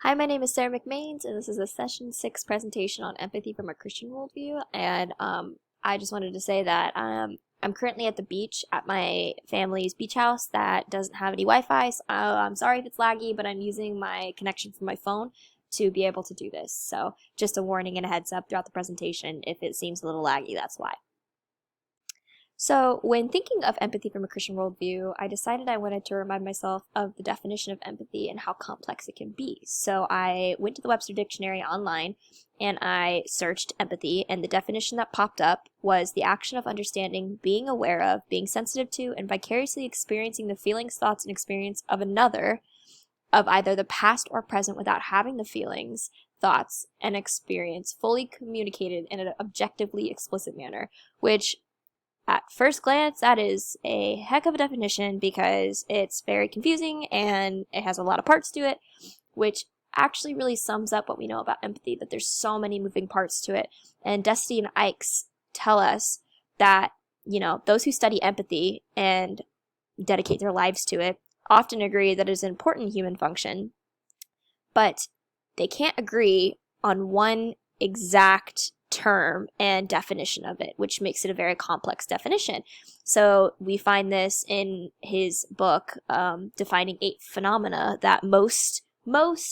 Hi, my name is Sarah McMains, and this is a Session 6 presentation on empathy from a Christian worldview. And I just wanted to say that I'm currently at the beach at my family's beach house that doesn't have any Wi-Fi. So I'm sorry if it's laggy, but I'm using my connection from my phone to be able to do this. So just a warning and a heads up throughout the presentation. If it seems a little laggy, that's why. So when thinking of empathy from a Christian worldview, I decided I wanted to remind myself of the definition of empathy and how complex it can be. So I went to the Webster Dictionary online and I searched empathy, and the definition that popped up was the action of understanding, being aware of, being sensitive to, and vicariously experiencing the feelings, thoughts, and experience of another, of either the past or present, without having the feelings, thoughts, and experience fully communicated in an objectively explicit manner, which at first glance, that is a heck of a definition because it's very confusing and it has a lot of parts to it, which actually really sums up what we know about empathy, that there's so many moving parts to it. And Dusty and Ikes tell us that, those who study empathy and dedicate their lives to it often agree that it is an important human function, but they can't agree on one exact term and definition of it, which makes it a very complex definition. So we find this in his book, Defining 8 Phenomena, that most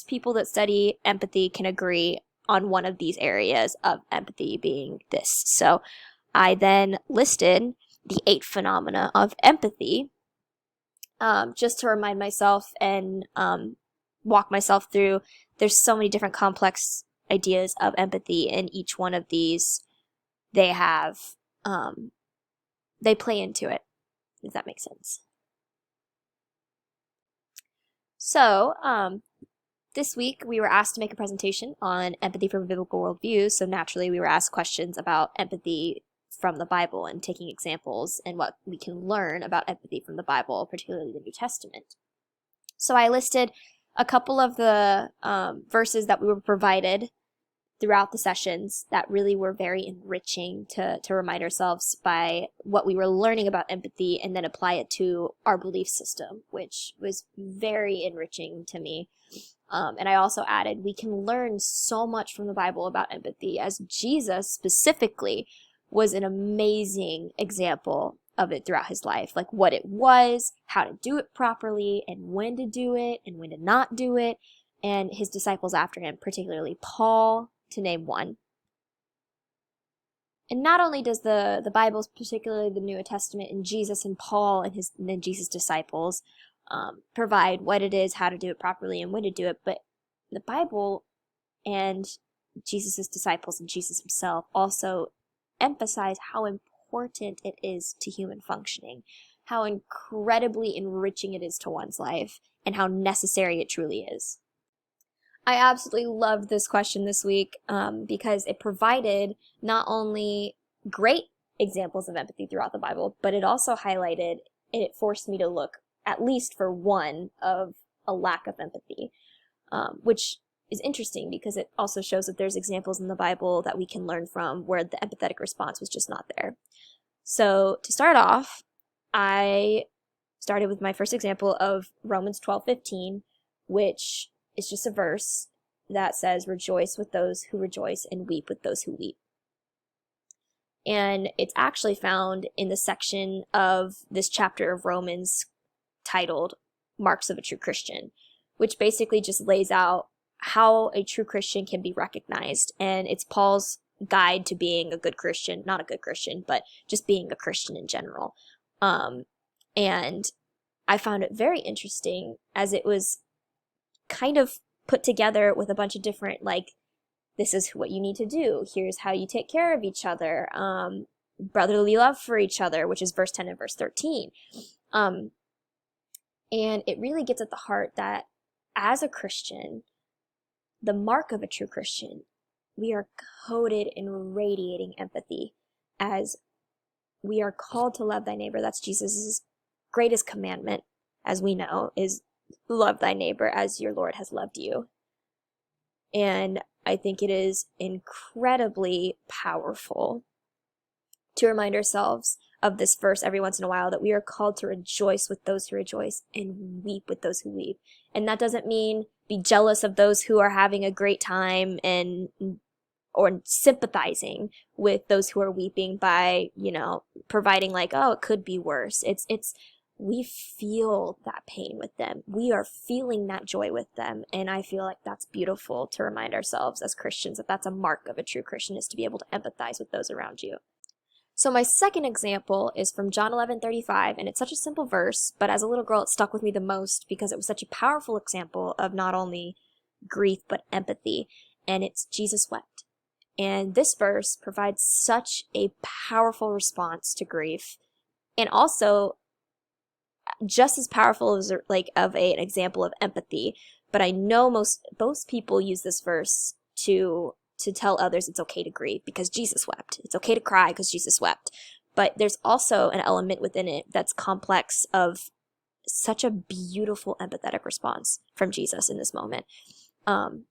people that study empathy can agree on one of these areas of empathy being this. So I then listed the 8 phenomena of empathy, just to remind myself and walk myself through. There's so many different complex ideas of empathy, and each one of these they play into it, if that makes sense. So this week we were asked to make a presentation on empathy from a biblical worldview, so naturally we were asked questions about empathy from the Bible and taking examples and what we can learn about empathy from the Bible, particularly the New Testament. So I listed a couple of the verses that we were provided throughout the sessions that really were very enriching to remind ourselves by what we were learning about empathy and then apply it to our belief system, which was very enriching to me. And I also added, we can learn so much from the Bible about empathy, as Jesus specifically was an amazing example of it throughout his life, like what it was, how to do it properly, and when to do it, and when to not do it, and his disciples after him, particularly Paul, to name one. And not only does the Bible, particularly the New Testament, and Jesus and Paul and Jesus' disciples provide what it is, how to do it properly, and when to do it, but the Bible and Jesus' disciples and Jesus himself also emphasize how important it is to human functioning, how incredibly enriching it is to one's life, and how necessary it truly is. I absolutely loved this question this week because it provided not only great examples of empathy throughout the Bible, but it also highlighted and it forced me to look at least for one of a lack of empathy, which is interesting because it also shows that there's examples in the Bible that we can learn from where the empathetic response was just not there. So to start off, I started with my first example of Romans 12:15, which is just a verse that says, "Rejoice with those who rejoice and weep with those who weep." And it's actually found in the section of this chapter of Romans titled Marks of a True Christian, which basically just lays out how a true Christian can be recognized. And it's Paul's guide to being a good Christian, not a good Christian, but just being a Christian in general. And I found it very interesting as it was kind of put together with a bunch of different, like, this is what you need to do, here's how you take care of each other, brotherly love for each other, which is verse 10 and verse 13. And it really gets at the heart that as a Christian, the mark of a true Christian, we are coated in radiating empathy, as we are called to love thy neighbor. That's Jesus' greatest commandment, as we know, is love thy neighbor as your Lord has loved you. And I think it is incredibly powerful to remind ourselves of this verse every once in a while, that we are called to rejoice with those who rejoice and weep with those who weep. And that doesn't mean be jealous of those who are having a great time and or sympathizing with those who are weeping by, providing like, oh, it could be worse. We feel that pain with them. We are feeling that joy with them. And I feel like that's beautiful to remind ourselves as Christians that that's a mark of a true Christian, is to be able to empathize with those around you. So my second example is from John 11:35, and it's such a simple verse, but as a little girl, it stuck with me the most because it was such a powerful example of not only grief, but empathy. And it's Jesus wept. And this verse provides such a powerful response to grief, and also just as powerful as an example of empathy. But I know most people use this verse to tell others it's okay to grieve because Jesus wept. It's okay to cry because Jesus wept. But there's also an element within it that's complex of such a beautiful empathetic response from Jesus in this moment. And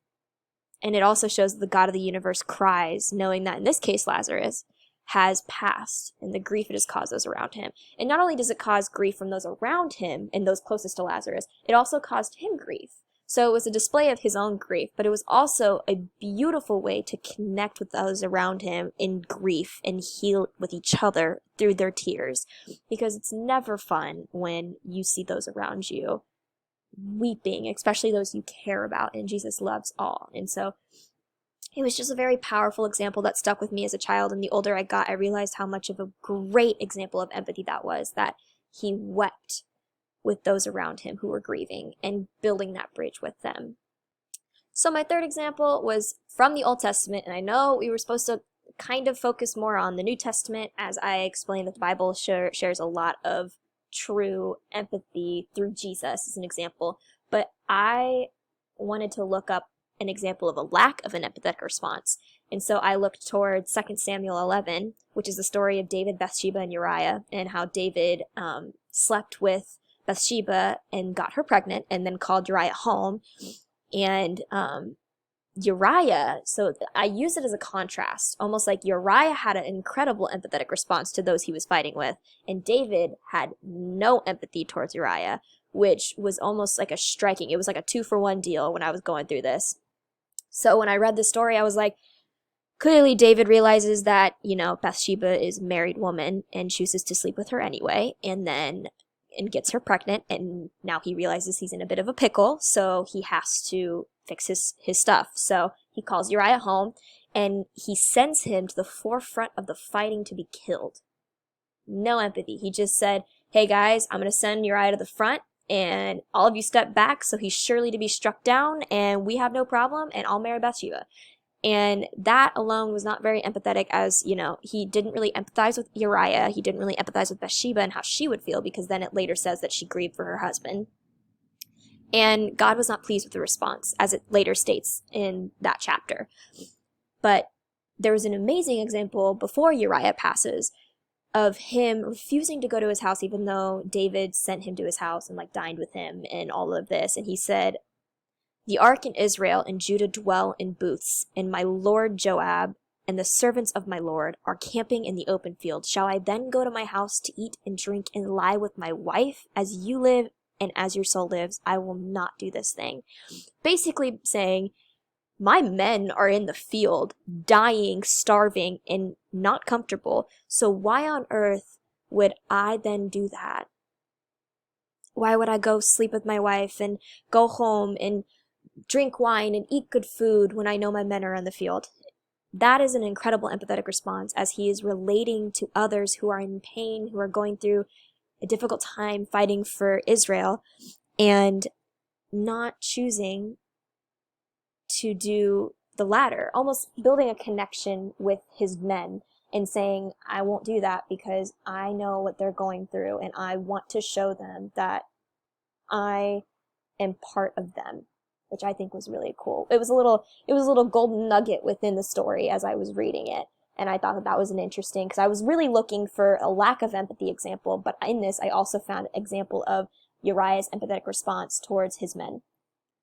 it also shows that the God of the universe cries, knowing that in this case, Lazarus has passed and the grief it has caused those around him. And not only does it cause grief from those around him and those closest to Lazarus, it also caused him grief. So it was a display of his own grief, but it was also a beautiful way to connect with those around him in grief and heal with each other through their tears. Because it's never fun when you see those around you weeping, especially those you care about, and Jesus loves all. And so it was just a very powerful example that stuck with me as a child, and the older I got, I realized how much of a great example of empathy that was, that he wept with those around him who were grieving and building that bridge with them. So my third example was from the Old Testament, and I know we were supposed to kind of focus more on the New Testament, as I explained that the Bible shares a lot of true empathy through Jesus as an example, but I wanted to look up an example of a lack of an empathetic response. And so I looked towards 2 Samuel 11, which is the story of David, Bathsheba, and Uriah, and how David slept with Bathsheba and got her pregnant and then called Uriah home. And Uriah, so I use it as a contrast, almost like Uriah had an incredible empathetic response to those he was fighting with, and David had no empathy towards Uriah, which was almost like it was like a 2-for-1 deal when I was going through this. So when I read the story, I was like, clearly David realizes that, Bathsheba is a married woman and chooses to sleep with her anyway, and gets her pregnant, and now he realizes he's in a bit of a pickle, so he has to fix his stuff. So he calls Uriah home, and he sends him to the forefront of the fighting to be killed. No empathy. He just said, hey guys, I'm going to send Uriah to the front, and all of you step back, so he's surely to be struck down, and we have no problem, and I'll marry Bathsheba. And that alone was not very empathetic, as, he didn't really empathize with Uriah. He didn't really empathize with Bathsheba and how she would feel, because then it later says that she grieved for her husband. And God was not pleased with the response, as it later states in that chapter. But there was an amazing example before Uriah passes of him refusing to go to his house, even though David sent him to his house and dined with him and all of this. And he said, the ark in Israel and Judah dwell in booths, and my lord Joab and the servants of my lord are camping in the open field. Shall I then go to my house to eat and drink and lie with my wife? As you live and as your soul lives, I will not do this thing. Basically saying, my men are in the field, dying, starving, and not comfortable. So why on earth would I then do that? Why would I go sleep with my wife and go home and drink wine and eat good food when I know my men are in the field? That is an incredible empathetic response, as he is relating to others who are in pain, who are going through a difficult time fighting for Israel, and not choosing to do the latter, almost building a connection with his men and saying, I won't do that because I know what they're going through, and I want to show them that I am part of them, which I think was really cool. It was a little golden nugget within the story as I was reading it. And I thought that was an interesting, because I was really looking for a lack of empathy example, but in this I also found an example of Uriah's empathetic response towards his men.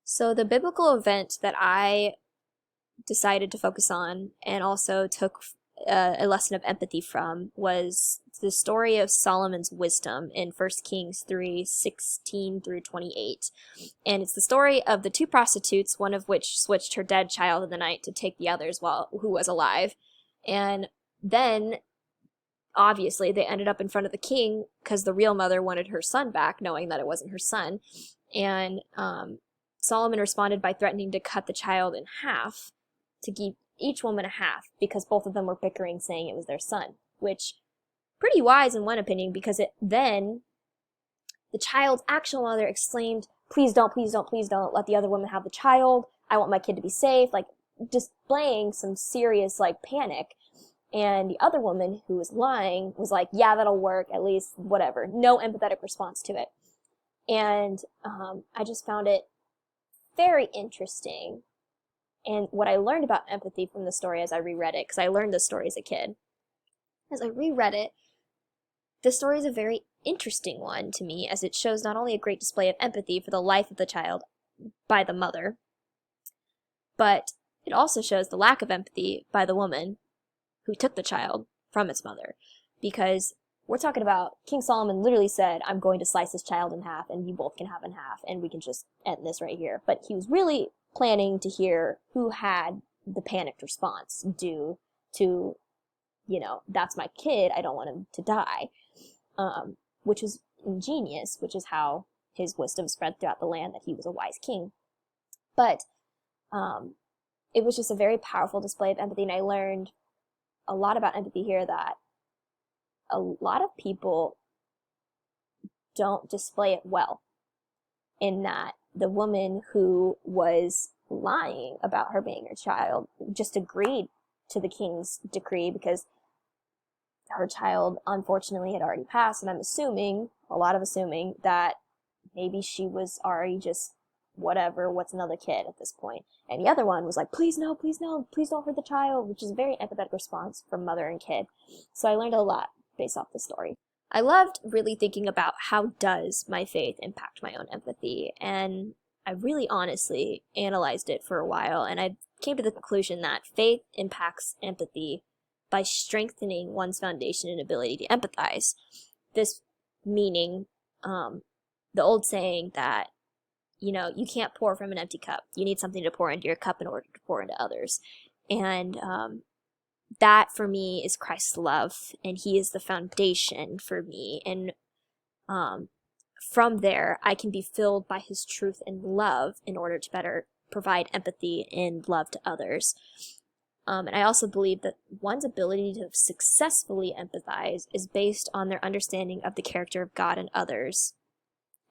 So the biblical event that I decided to focus on and also took a lesson of empathy from was the story of Solomon's wisdom in 1 Kings 3:16 through 28. And it's the story of the two prostitutes, one of which switched her dead child in the night to take the other's who was alive. And then, obviously, they ended up in front of the king because the real mother wanted her son back, knowing that it wasn't her son. And Solomon responded by threatening to cut the child in half to give each woman a half because both of them were bickering, saying it was their son, which pretty wise in one opinion, because then the child's actual mother exclaimed, please don't, please don't, please don't let the other woman have the child. I want my kid to be safe, like displaying some serious like panic. And the other woman who was lying was like, yeah, that'll work, at least whatever. No empathetic response to it. And I just found it very interesting. And what I learned about empathy from the story as I reread it, because I learned this story as a kid, as I reread it, the story is a very interesting one to me, as it shows not only a great display of empathy for the life of the child by the mother, but it also shows the lack of empathy by the woman who took the child from its mother. Because we're talking about King Solomon literally said, I'm going to slice this child in half, and you both can have in half, and we can just end this right here. But he was really planning to hear who had the panicked response due to, that's my kid, I don't want him to die, which was ingenious, which is how his wisdom spread throughout the land, that he was a wise king. But it was just a very powerful display of empathy, and I learned a lot about empathy here, that a lot of people don't display it well, in that the woman who was lying about her being her child just agreed to the king's decree because her child unfortunately had already passed, and I'm assuming, that maybe she was already just whatever, what's another kid at this point. And the other one was like, please no, please no, please don't hurt the child, which is a very empathetic response from mother and kid. So I learned a lot based off the story. I loved really thinking about how does my faith impact my own empathy, and I really honestly analyzed it for a while, and I came to the conclusion that faith impacts empathy by strengthening one's foundation and ability to empathize. This meaning the old saying that, you can't pour from an empty cup. You need something to pour into your cup in order to pour into others. And that for me is Christ's love, and he is the foundation for me. And from there, I can be filled by his truth and love in order to better provide empathy and love to others. And I also believe that one's ability to successfully empathize is based on their understanding of the character of God and others.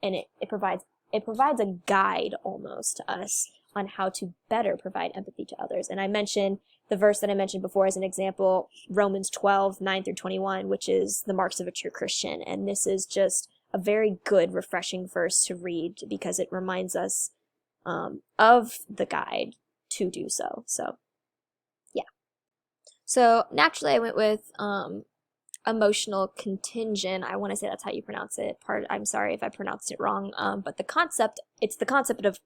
And it provides a guide almost to us on how to better provide empathy to others. And I mentioned the verse that I mentioned before as an example, Romans 12:9 through 21, which is the marks of a true Christian. And this is just a very good, refreshing verse to read because it reminds us of the guide to do so. So, yeah. So naturally I went with emotional contingent. I want to say that's how you pronounce it. I'm sorry if I pronounced it wrong. But it's the concept of,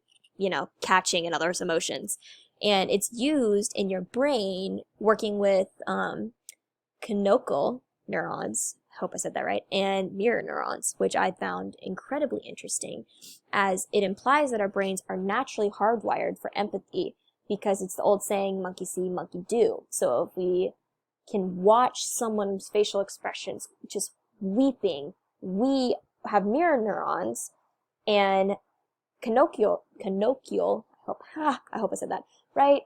catching another's emotions. And it's used in your brain working with canochial neurons, I hope I said that right, and mirror neurons, which I found incredibly interesting, as it implies that our brains are naturally hardwired for empathy, because it's the old saying, monkey see, monkey do. So if we can watch someone's facial expressions, just weeping, we have mirror neurons and canochial, I hope I said that right,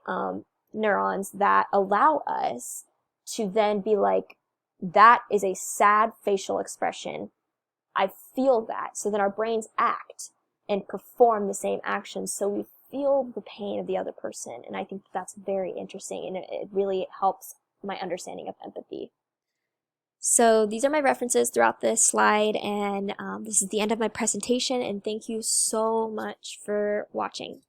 neurons that allow us to then be like, that is a sad facial expression. I feel that. So then our brains act and perform the same actions. So we feel the pain of the other person. And I think that's very interesting, and it really helps my understanding of empathy. So these are my references throughout this slide, and this is the end of my presentation, and thank you so much for watching.